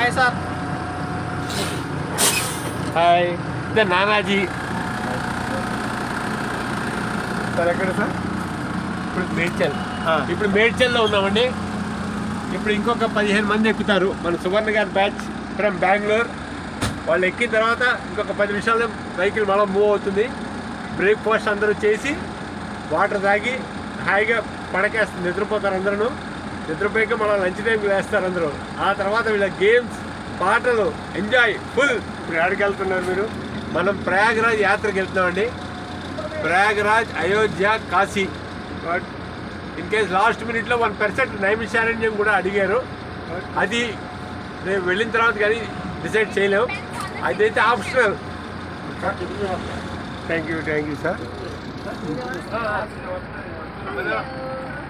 Hi sir. Hi, ఇదే Nanaji. Sir ఎక్కడ sir? ఇప్పుడు మేడ్చల్లో ఉన్నామండి. ఇప్పుడు ఇంకొక 15 మంది ఎక్కుతారు. మన సువర్ణ గారి బ్యాచ్ ఫ్రమ్ బెంగళూరు. వాళ్ళు ఎక్కిన తర్వాత ఇంకొక 10 నిమిషాల్లో వెహికల్ మళ్ళీ మూవ్ అవుతుంది. బ్రేక్ఫాస్ట్ అందరూ చేసి వాటర్ తాగి హాయిగా పడకేస్తుంది, నిద్రపోతారు అందరూ. నిద్రపోయాక మళ్ళీ లంచ్ టైంకి వేస్తారు అందరూ. ఆ తర్వాత వీళ్ళ గేమ్స్, పాటలు, ఎంజాయ్ ఫుల్. ఇప్పుడు ఎక్కడికి వెళ్తున్నారు మీరు? మనం ప్రయాగరాజ్ యాత్రకి వెళ్తున్నామండి. Prayagraj, Ayodhya, Kashi. In case last మినిట్లో 1% నైమిషారణ్యం కూడా అడిగారు. అది రేపు వెళ్ళిన తర్వాత కానీ డిసైడ్ చేయలేము. అదైతే ఆప్షనల్. Thank you sir.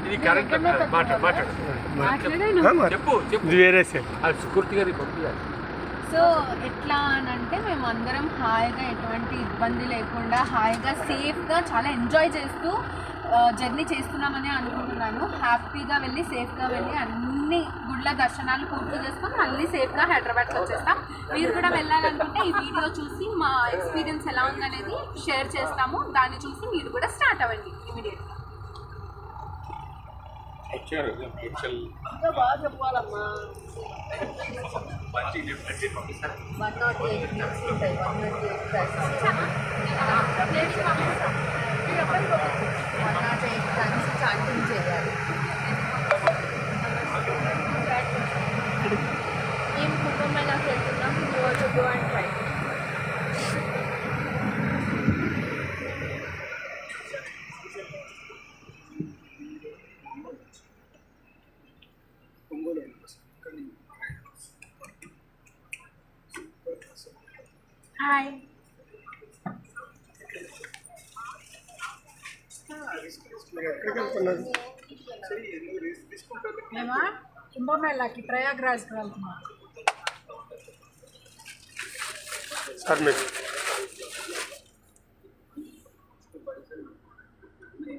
ఇది కరెక్ట్. మాట్లాడు చెప్పు. వేరే సార్ సుకృతి గారి పంపించాలి. సో ఎట్లా అని అంటే మేము అందరం హాయిగా ఎటువంటి ఇబ్బంది లేకుండా హాయిగా సేఫ్గా చాలా ఎంజాయ్ చేస్తూ జర్నీ చేస్తున్నామని అనుకుంటున్నాను. హ్యాపీగా వెళ్ళి సేఫ్గా వెళ్ళి అన్ని గుళ్ళ దర్శనాలు పూర్తి చేసుకొని మళ్ళీ సేఫ్గా హైదరాబాద్కి వచ్చేస్తాం. మీరు కూడా వెళ్ళాలనుకుంటే ఈ వీడియో చూసి మా ఎక్స్పీరియన్స్ ఎలా ఉందనేది షేర్ చేస్తాము. దాన్ని చూసి మీరు కూడా స్టార్ట్ అవ్వండి ఇమీడియట్గా. బాగా చెప్పాలమ్మా. 108 ఉంటాయి. 108 టన్స్ చాటింగ్ చేయాలి. మేము కుంభమేళాకి వెళ్తున్నాం. Go and try. హాయ్. మేమా కుంభమేళాకి ప్రయాగ్రాజ్కి వెళ్తున్నాం సార్. మీరు